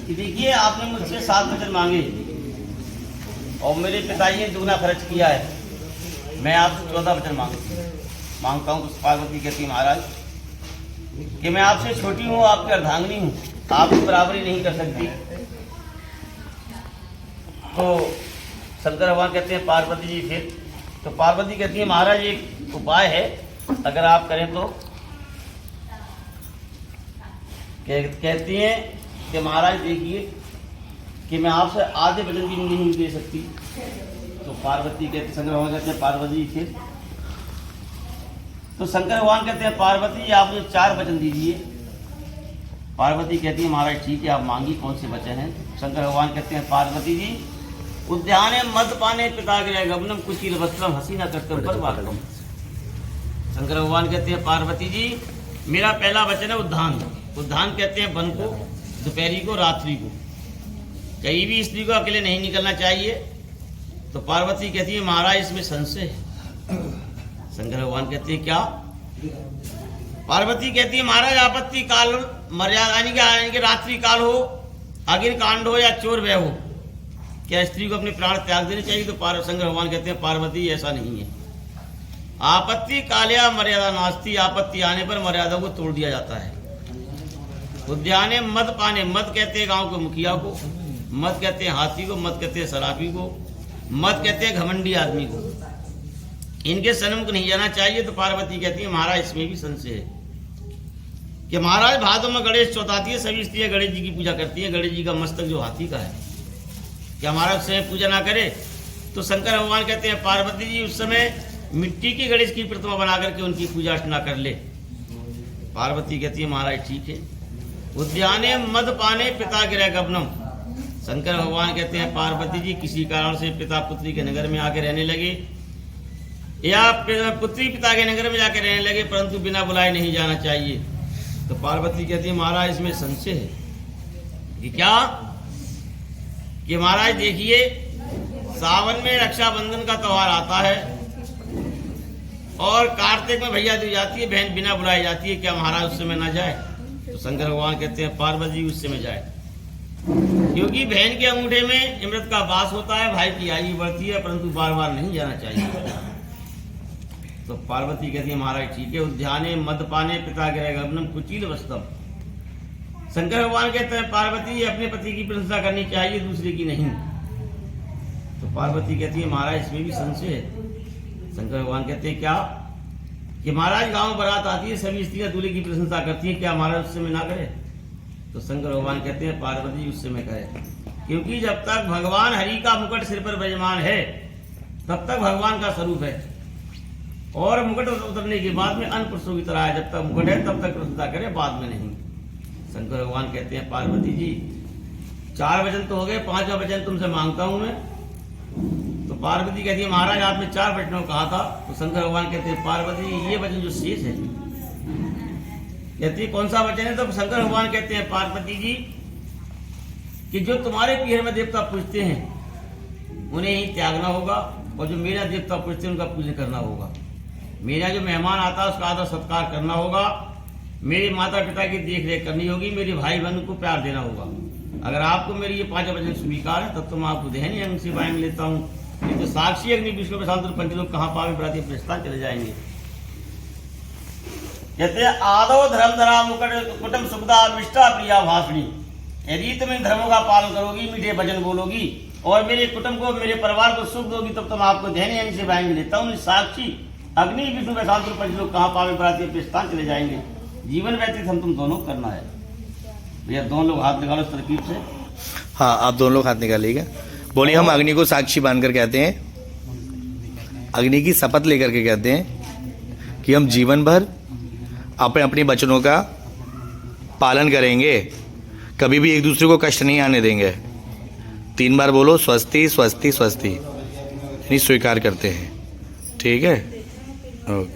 कि देखिए आपने मुझसे 7 वचन मांगे और मेरे पिताजी ने दुगना खर्च किया है, मैं आपसे 14 वचन मांगता हूँ। तो पार्वती कहती है महाराज कि मैं आपसे छोटी हूँ, आपकी अर्धांगिनी हूँ, आपकी बराबरी नहीं कर सकती। तो शंकर भगवान कहते हैं पार्वती जी फिर, तो पार्वती कहती है महाराज एक उपाय है, अगर आप करें तो। कहती हैं कि महाराज देखिए कि मैं आपसे आधे वचन भी नहीं दे सकती। तो पार्वती कहते, शंकर भगवान कहते हैं पार्वती जी फिर, तो शंकर भगवान कहते हैं पार्वती जी आप मुझे 4 वचन दीजिए। पार्वती कहती है महाराज ठीक है, आप मांगी कौन से वचन हैं। शंकर भगवान कहते हैं पार्वती जी उद्याने मदपाने पिता गृह गमनम कुशील वस्त्रम हसीना कर्तव्य पर वाक्यम। शंकर भगवान कहते हैं पार्वती जी मेरा पहला वचन है उद्यान। उद्यान कहते हैं वन को, दोपहरी को, रात्रि को, कहीं भी स्त्री को अकेले नहीं निकलना चाहिए। तो पार्वती कहती है महाराज इसमें संशय है। शंकर भगवान कहते हैं क्या। पार्वती कहती है महाराज आपत्ति काल मर्यादा यानी कि रात्रि काल हो, अग्नि कांड हो या चोर व्यय हो, क्या स्त्री को अपने प्राण त्याग देने चाहिए। तो शंकर भगवान कहते हैं पार्वती ऐसा नहीं है। आपत्ति काल्या मर्यादा नास्ती, आपत्ति आने पर मर्यादा को तोड़ दिया जाता है। उद्याने मद पाने, मद कहते हैं गांव के मुखिया को, मद कहते हैं हाथी को, मद कहते हैं शराबी को, मद कहते हैं घमंडी आदमी को, इनके सन्मुख नहीं जाना चाहिए। तो पार्वती कहती है महाराज इसमें भी संशय है कि महाराज भादों में गणेश चौथ आती है, सभी स्त्रियां गणेश जी की पूजा करती है। गणेश जी का मस्तक जो हाथी का है, क्या महाराज उससे पूजा ना करे। तो शंकर भगवान कहते हैं पार्वती जी उस समय मिट्टी की गणेश की प्रतिमा बना करके उनकी पूजा अर्चना कर ले। पार्वती कहती है महाराज ठीक है। उद्याने मद पाने पिता गृह गमनम। शंकर भगवान कहते हैं पार्वती जी किसी कारण से पिता पुत्री के नगर में आके रहने लगे या पुत्री पिता के नगर में जाके रहने लगे, परंतु बिना बुलाए नहीं जाना चाहिए। तो पार्वती कहती है महाराज इसमें संशय है कि क्या कि महाराज देखिए सावन में रक्षाबंधन का त्योहार आता है और कार्तिक में भैया दी जाती है, बहन बिना बुलाई जाती है, क्या महाराज उस समय ना जाए। तो शंकर भगवान कहते हैं पार्वती उस समय जाए, क्योंकि बहन के अंगूठे में अमृत का वास होता है, भाई की आयु बढ़ती है, परंतु बार बार नहीं जाना चाहिए। तो पार्वती कहती है महाराज ठीक है। उद्याने मदपाने पिता गृह गमनम कुचील वस्त्रम। शंकर भगवान कहते हैं पार्वती अपने पति की प्रशंसा करनी चाहिए, दूसरे की नहीं। तो पार्वती कहती है महाराज इसमें भी संशय है। शंकर भगवान कहते हैं क्या कि महाराज गांव बारात आती है, सभी स्त्रियां दूल्हे की प्रशंसा करती हैं, क्या महाराज उस समय ना करे। तो शंकर भगवान कहते हैं पार्वती उस समय करे, क्योंकि जब तक भगवान हरि का मुकुट सिर पर विराजमान है तब तक भगवान का स्वरूप है, और मुकुट उतरने के बाद में अन्य पुरुषों की तरह है। जब तक मुकुट है तब तक प्रशंसा करे, बाद में नहीं। शंकर भगवान कहते हैं पार्वती जी 4 वचन तो हो गए, 5वां वचन तुमसे मांगता हूं मैं। तो पार्वती कहती है महाराज आपने 4 वचनों कहा था। तो शंकर भगवान कहते हैं पार्वती ये वचन जो शेष है, कहती है कौन सा वचन है। तो शंकर भगवान कहते हैं पार्वती जी कि जो तुम्हारे पीहर में देवता पूजते हैं उन्हें ही त्यागना होगा, और जो मेरा देवता पूजते हैं उनका पूजन करना होगा। मेरा जो मेहमान आता है उसका आदर सत्कार करना होगा, मेरे माता पिता की देख रेख करनी होगी, मेरे भाई बहन को प्यार देना होगा। अगर आपको मेरी ये 5 वचन स्वीकार है तब तो मैं आपको देहनी अंग से मांग लेता हूँ। नहीं तो साक्षी अग्नि विष्णु प्रशांत पंचलोक कहाँ पावे बराती प्रस्थान चले जाएंगे। कहते हैं आदो धर्म धरा मुकुट कुटुंब सुखदा मिष्टा प्रिया भाषणी। यदि तुम इन धर्मों का पालन करोगी, मीठे भजन बोलोगी और मेरे कुटुंब को मेरे परिवार को सुख दोगी, तब तो मैं आपको देहनी अंग से मांग लेता हूँ। साक्षी अग्नि विष्णु प्रशांत पंचलोक कहाँ पावे बराती प्रस्थान चले जाएंगे। जीवन व्यतीत हम तुम दोनों करना है। भैया दोनों लोग हाथ निकालो इस तरकीब से। हाँ आप दोनों लोग हाथ निकालिएगा। बोलिए हम अग्नि को साक्षी बांधकर कहते हैं, अग्नि की शपथ लेकर के कहते हैं कि हम जीवन भर अपने वचनों का पालन करेंगे, कभी भी एक दूसरे को कष्ट नहीं आने देंगे। 3 बार बोलो स्वस्ति स्वस्ति स्वस्ति, यानी स्वीकार करते हैं। ठीक है, ओके।